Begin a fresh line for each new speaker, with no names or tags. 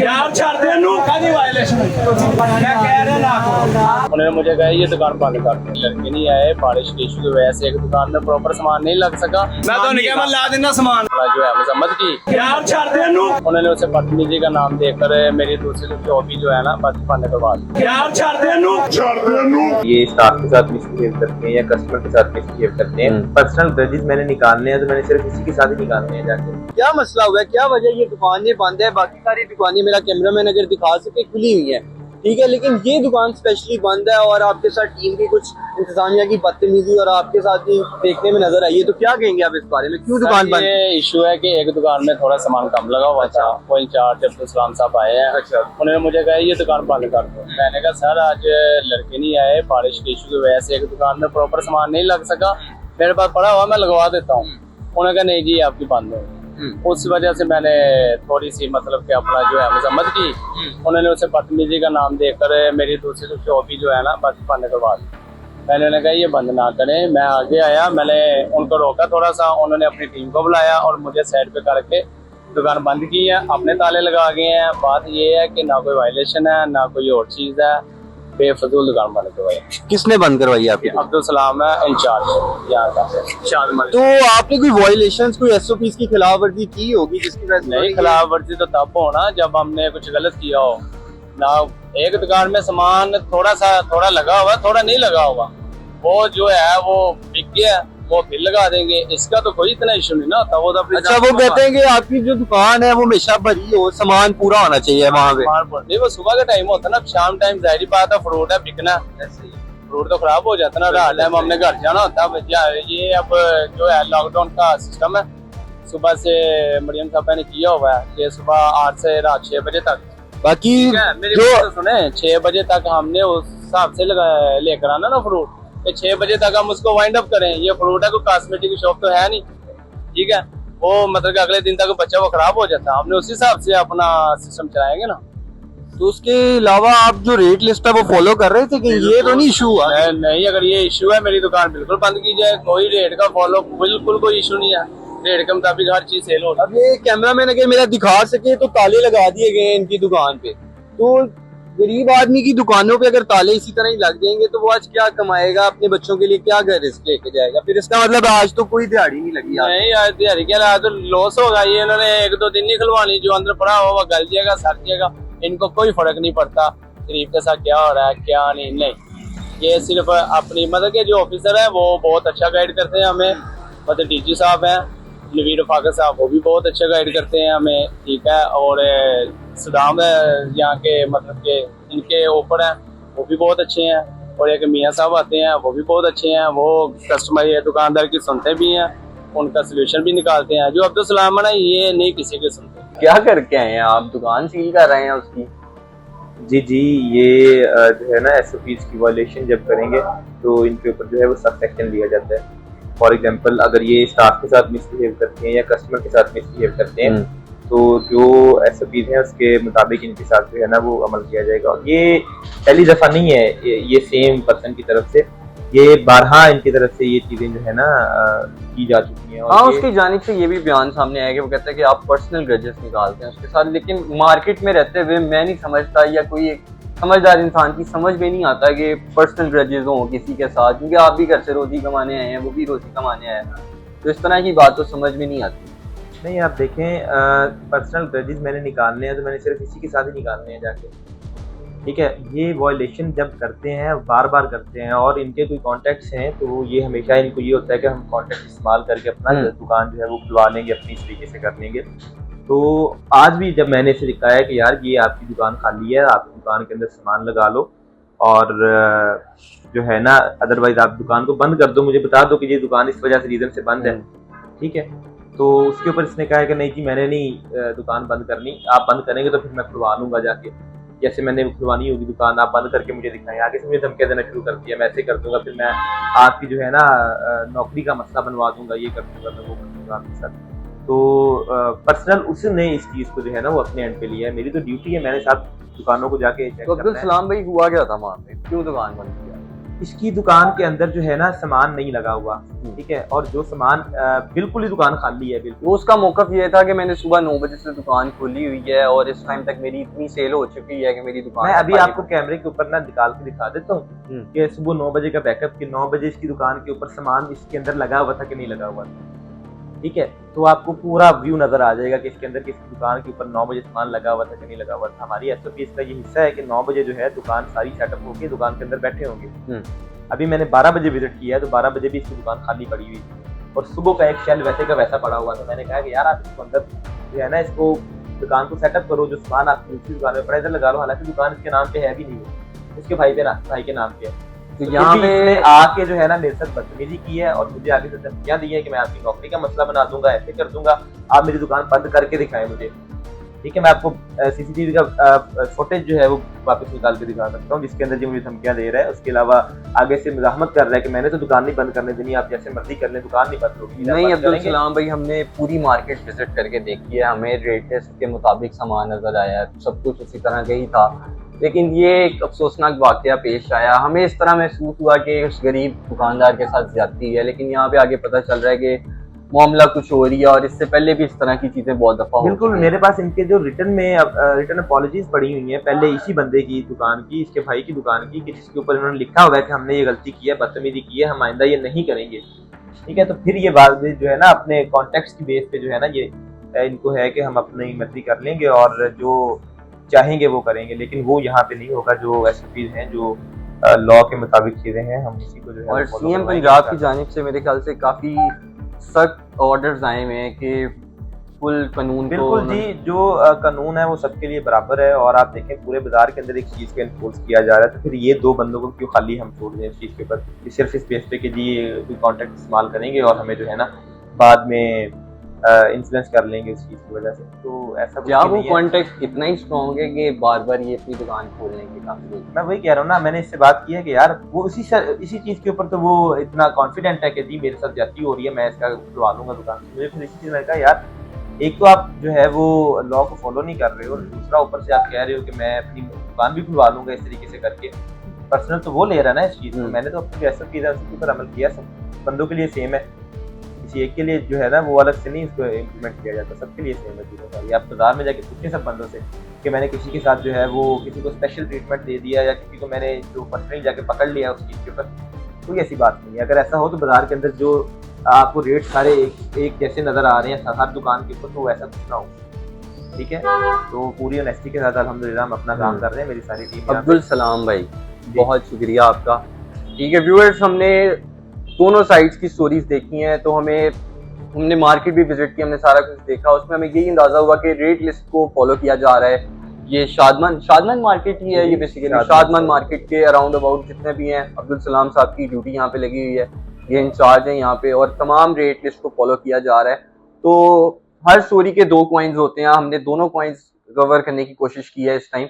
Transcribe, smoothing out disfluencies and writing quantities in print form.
यार छाड़ दे नू कादी वायलेशन मैं कह रहा ना उन्होंने मुझे कहा ये दुकान बंद कर दो। लड़के नहीं आए, बारिश की इशू की वजह से एक दुकान में प्रॉपर सामान नहीं लग सका। मैं तो नहीं कहा ला देना सामान जो है मजम्मत की। यार छाड़ दे नू उन्होंने उसे बदतमीजी का नाम देकर मेरी दूसरी जॉबी जो है ना बस पाने के बाद यार छाड़ दे नू
ये स्टाफ के साथ मिसबिहेव करते हैं या कस्टमर के साथ मिसबिहेव करते हैं। पर्सनल ग्रजेस मैंने निकालने हैं तो मैंने सिर्फ इसी के साथ ही निकालने हैं जाके।
क्या मसला हुआ है, क्या वजह ये दुकानें बंद है? बाकी सारी दुकानें मेरा कैमरामैन अगर दिखा सके खुली हुई है, ठीक है, लेकिन ये दुकान स्पेशली बंद है और आपके साथ टीम की कुछ इंतजामिया की बदतमीजी और आपके साथ ही देखने में नजर आई है, तो क्या कहेंगे आप इस बारे में? क्यों दुकान बंद?
ये इशू है कि एक दुकान में थोड़ा सामान कम लगा हुआ था। वो इंचार्ज अब्दुल सलाम साहब आए हैं। उन्होंने मुझे कहा ये दुकान बंद कर दो। मैंने कहा सर आज लड़के नहीं आए, बारिश के इशू की वजह से एक दुकान में प्रॉपर सामान नहीं लग सका। मेरे पास पड़ा हुआ मैं लगवा देता हूँ। उन्होंने कहा नहीं जी आपकी बंद है। उस वजह से मैंने थोड़ी सी मतलब कि अपना जो है मजम्मत की। उन्होंने उसे बदतमीजी का नाम देकर मेरी दूसरी जॉबी जो है ना बस पाने के बाद मैंने उन्हें कहा ये बंद ना करें। मैं आगे आया, मैंने उनको रोका थोड़ा सा। उन्होंने अपनी टीम को बुलाया और मुझे साइड पे करके दुकान बंद की है, अपने ताले लगा गए हैं। बात ये है कि ना कोई वायलेशन है ना कोई और चीज़ है, बेफजूल दुकान बंद करवाई।
किसने बंद करवाई आपकी?
अब्दुल सलाम है इंचार्ज यहाँ का।
तो आपने कोई वायलेशंस, कोई एसओपीज की खिलाफ वर्जी की होगी जिसकी वजह से?
नहीं, खिलाफ वर्जी तो तब होना जब हमने कुछ गलत किया हो ना। एक दुकान में सामान थोड़ा लगा हुआ, थोड़ा नहीं लगा हुआ, वो जो है वो बिक गया, वो फिर लगा देंगे। इसका तो कोई इतना इशू नहीं ना होता। वो तो
अच्छा, वो कहते हैं कि आपकी जो दुकान है वो हमेशा भरी हो, सामान पूरा होना चाहिए वहाँ पे।
नहीं, वो सुबह का टाइम होता ना, शाम टाइम जाहिर बात है फ्रूट है बिकना, फ्रूट तो खराब हो जाता ना। रात टाइम हमने घर जाना होता है। ये अब जो है लॉकडाउन का सिस्टम है। सुबह से मरियम साहब ने किया हुआ है कि सुबह 8 से रात 6 बजे तक।
बाकी
मेरी बात तो सुने, 6 बजे तक हमने उस हिसाब से लेकर आना ना फ्रूट, 6 बजे तक हम उसको वाइंड अप करें। ये फ्रूट है, कोई कॉस्मेटिक की शॉप तो है नहीं, ठीक है। वो मतलब कि अगले दिन तक बच्चा वो खराब हो जाता है। हमने उसी हिसाब से अपना सिस्टम चलाएंगे ना।
तो उसके अलावा आप जो रेट लिस्ट है वो फॉलो कर रहे थे कि ये तो नहीं इशू हुआ?
नहीं, अगर ये इशू है मेरी दुकान बिल्कुल बंद की जाए। कोई रेट का फॉलो बिल्कुल कोई इशू नहीं है। रेट के मुताबिक हर चीज सेल हो।
अब ये कैमरामैन अगर मेरा दिखा सके तो ताले लगा दिए गए हैं इनकी दुकान पे। तो गरीब आदमी की दुकानों पे अगर ताले इसी तरह ही लग जाएंगे तो वो आज क्या कमाएगा, अपने बच्चों के लिए क्या घर रिस्क लेके जाएगा? फिर इसका मतलब आज तो कोई दिहाड़ी नहीं लगी।
नहीं, आज दिहाड़ी क्या, आज तो लॉस होगा। ये इन्होंने 1-2 दिन नहीं खुलवानी, जो अंदर पड़ा हुआ वो गल जाएगा, सड़ जाएगा। इनको कोई फर्क नहीं पड़ता शरीफ के साथ क्या हो रहा है क्या नहीं। ये सिर्फ अपनी मतलब के जो ऑफिसर है वो बहुत अच्छा गाइड करते हैं हमें। मतलब डीजी साहब हैं नवीर फाकर साहब, वो भी बहुत अच्छा गाइड करते हैं हमें, ठीक है। और सदाम यहाँ के मतलब के इनके ऊपर हैं, वो भी बहुत अच्छे हैं। और एक मियाँ साहब आते हैं, वो भी बहुत अच्छे हैं। वो कस्टमर या दुकानदार की सुनते भी हैं, उनका सोल्यूशन भी निकालते हैं। जो अब्दुल सलाम है ना, ये नहीं किसी के सुनते।
क्या करके आए हैं आप? दुकान सील कर रहे हैं उसकी?
जी, ये जो है ना एसओपीज की वायलेशन जब करेंगे तो इनके ऊपर जो है वो सख्त एक्शन लिया जाता है। फॉर एग्जांपल, अगर ये स्टाफ के साथ मिसबिहेव करते हैं या कस्टमर के साथ मिसबिहेव करते हैं तो जो एसओपीज हैं उसके मुताबिक इनके साथ जो है ना वो अमल किया जाएगा। ये पहली दफ़ा नहीं है, ये सेम पर्सन की तरफ से ये बारहा इनकी तरफ से ये चीज़ें जो है ना की जा चुकी हैं।
हाँ, उसकी जानिब से ये भी बयान सामने आया कि वो कहता है कि आप पर्सनल ग्रजेस निकालते हैं उसके साथ। लेकिन मार्केट में रहते हुए मैं नहीं समझता, या कोई एक समझदार इंसान की समझ में नहीं आता कि पर्सनल ग्रजेस हों किसी के साथ, क्योंकि आप भी घर से रोजी कमाने आए हैं, वो भी रोजी कमाने आए हैं। तो इस तरह की बात तो समझ में नहीं आती।
नहीं, आप देखें, पर्सनल ग्रजेस मैंने निकालने हैं तो मैंने सिर्फ इसी के साथ ही निकालने हैं जाके, ठीक है। ये वायलेशन जब करते हैं बार बार करते हैं और इनके कोई कॉन्टैक्ट्स हैं तो ये हमेशा इनको ये होता है कि हम कॉन्टैक्ट इस्तेमाल करके अपना दुकान जो है वो खुलवा लेंगे, अपनी तरीके से कर लेंगे। तो आज भी जब मैंने इसे दिखाया कि यार ये आपकी दुकान खाली है, आप दुकान के अंदर सामान लगा लो और जो है ना अदरवाइज आप दुकान को बंद कर दो, मुझे बता दो कि ये दुकान इस वजह से रीज़न से बंद है, ठीक है। तो उसके ऊपर इसने कहा है कि नहीं जी मैंने नहीं दुकान बंद करनी, आप बंद करेंगे तो फिर मैं खुलवा लूँगा जाके, जैसे मैंने खुलवानी होगी दुकान आप बंद करके मुझे दिखाएं। आगे से मुझे धमकियाँ देना शुरू कर दिया, मैं ऐसे कर दूंगा, फिर मैं आपकी जो है ना नौकरी का मसला बनवा दूंगा, ये कर दूंगा, मैं वो कर दूंगा आपके साथ। तो पर्सनल उसने इस चीज़ को जो है ना वो अपने एंड पे लिया है। मेरी तो ड्यूटी है, मैंने साथ दुकानों को जाके
तो अब्दुल सलाम भाई हुआ क्या था वहाँ पे, क्यों दुकान बंद किया?
इसकी दुकान के अंदर जो है ना सामान नहीं लगा हुआ, ठीक है, और जो सामान बिल्कुल ही दुकान खाली है बिल्कुल।
वो उसका मौकफ ये था कि मैंने सुबह 9 बजे से दुकान खोली हुई है और इस टाइम तक मेरी इतनी सेल हो चुकी है कि मेरी दुकान
मैं अभी आपको कैमरे के ऊपर ना निकाल के दिखा देता हूँ कि सुबह 9 बजे का बैकअप कि 9 बजे इसकी दुकान के ऊपर सामान इसके अंदर लगा हुआ था कि नहीं लगा हुआ था, ठीक है। तो आपको पूरा व्यू नजर आ जाएगा कि इसके अंदर किसी दुकान के ऊपर 9 बजे सामान लगा हुआ था कि नहीं लगा हुआ था। हमारी SOP इसका ये हिस्सा है कि 9 बजे जो है दुकान सारी सेटअप होगी, दुकान के अंदर बैठे होंगे। अभी मैंने 12 बजे विजिट किया है तो 12 बजे भी इसकी दुकान खाली पड़ी हुई थी और सुबह का एक शेल वैसे का वैसा पड़ा हुआ था। मैंने कहा कि यार आप इसको अंदर जो है ना इसको दुकान को सेटअप करो, जो सामान आप दूसरी दुकान में पड़ा इधर लगा लो। हालांकि दुकान इसके नाम पे है भी नहीं, इसके भाई के नाम पे है। तो यहाँ पे आके जो है ना मेरे साथ बदतमीजी की है और मुझे आगे से धमकियां दी है कि मैं आपकी नौकरी का मसला बना दूंगा, ऐसे कर दूंगा, आप मेरी दुकान बंद करके दिखाएं मुझे, ठीक है। मैं आपको CCTV का फुटेज जो है वो वापस निकाल के दिखा सकता हूँ जिसके अंदर जो मुझे धमकियां दे रहा है। उसके अलावा आगे से मुजाहमत कर रहा है कि मैंने तो दुकान नहीं बंद करने देनी, आप जैसे मर्जी कर लें, दुकान नहीं बंद होगी।
नहीं अब्दुल सलाम भाई, हमने पूरी मार्केट विजिट करके देखी है, हमें रेट लिस्ट के मुताबिक सामान नजर आया, सब कुछ उसी तरह का ही था। लेकिन ये एक अफसोसनाक वाकया पेश आया, हमें इस तरह महसूस हुआ कि उस गरीब दुकानदार के साथ ज्यादती है, लेकिन यहाँ पे आगे पता चल रहा है कि मामला कुछ हो रही है और इससे पहले भी इस तरह की चीजें बहुत दफा हो।
बिल्कुल, मेरे पास इनके जो रिटर्न अपॉलॉजीज पड़ी हुई हैं, पहले इसी बंदे की दुकान की, इसके भाई की दुकान की, जिसके ऊपर इन्होंने लिखा हुआ है कि हमने ये गलती की है, बदतमीजी की है, हम आइंदा ये नहीं करेंगे, ठीक है। तो फिर ये बात जो है ना अपने कॉन्टेक्स्ट की बेस पे जो है ना ये इनको है कि हम अपनी मर्जी कर लेंगे और जो चाहेंगे वो करेंगे, लेकिन वो यहाँ पे नहीं होगा। जो SOPs हैं, जो लॉ के मुताबिक चीजें हैं, हम उसी को जो है
और CM पंजाब की जानिब से मेरे ख्याल से काफी सख्त ऑर्डर्स आए हुए हैं कि फुल कानून
बिल्कुल जी, जो कानून है वो सबके लिए बराबर है। और आप देखें पूरे बाजार के अंदर एक चीज को इन्फोर्स किया जा रहा है, तो फिर ये दो बंदों को क्यों खाली हम छोड़ दें इस चीज के ऊपर, सिर्फ इस बेस पे कि जी कोई कॉन्टेक्ट इस्तेमाल करेंगे और हमें जो है ना बाद में इन्फ्लुएंस कर लेंगे उस चीज की वजह से। तो ऐसा
क्या वो कॉन्टेक्ट इतना ही स्ट्रॉन्ग है कि बार बार ये अपनी दुकान खोलने के काबिल?
मैं वही कह रहा हूँ ना, मैंने इससे बात की है कि यार वो इसी चीज के ऊपर तो वो इतना कॉन्फिडेंट है कि जी मेरे साथ ज्यादती हो रही है, मैं इसका खुलवा लूंगा दुकान। मुझे फिर इसी चीज में कहा यार, एक तो आप जो है वो लॉ को फॉलो नहीं कर रहे हो, दूसरा ऊपर से आप कह रहे हो कि मैं अपनी दुकान भी खुलवा लूंगा इस तरीके से करके। पर्सनल तो वो ले रहा है ना इस चीज में, मैंने तो अपनी ऐसा चीज है उसके ऊपर अमल किया, सब बंदों के लिए सेम है, किसी एक के लिए जो है ना वो अलग से नहीं इसको इम्प्लीमेंट किया जाता, सबके लिए सेम है चीज़ों का। आप बाजार में जाके पूछें सब बंदों से कि मैंने किसी के साथ जो है वो किसी को स्पेशल ट्रीटमेंट दे दिया या किसी को मैंने जो पर्सनली जाके पकड़ लिया उस चीज़ के ऊपर, कोई ऐसी बात नहीं है। अगर ऐसा हो तो बाजार के अंदर जो आपको रेट सारे एक जैसे नज़र आ रहे हैं हर दुकान के ऊपर, तो ऐसा कुछ ना हो, ठीक है। तो पूरी ऑनेस्टी के साथ अल्हम्दुलिल्लाह हम अपना काम कर रहे हैं, मेरी सारी टीम।
अब्दुल सलाम भाई बहुत शुक्रिया आपका। ठीक है व्यूअर्स, हमने दोनों साइड्स की स्टोरीज देखी हैं, तो हमने मार्केट भी विजिट की, हमने सारा कुछ देखा, उसमें हमें यही अंदाजा हुआ कि रेट लिस्ट को फॉलो किया जा रहा है। ये शादमंद मार्केट ही है, ये बेसिकली शादमंद मार्केट के अराउंड अबाउट जितने भी हैं, अब्दुल सलाम साहब की ड्यूटी यहाँ पे लगी हुई है, ये इंचार्ज है यहाँ पे, और तमाम रेट लिस्ट को फॉलो किया जा रहा है। तो हर स्टोरी के 2 कॉइन्स होते हैं, हमने दोनों कॉइन्स कवर करने की कोशिश की है इस टाइम।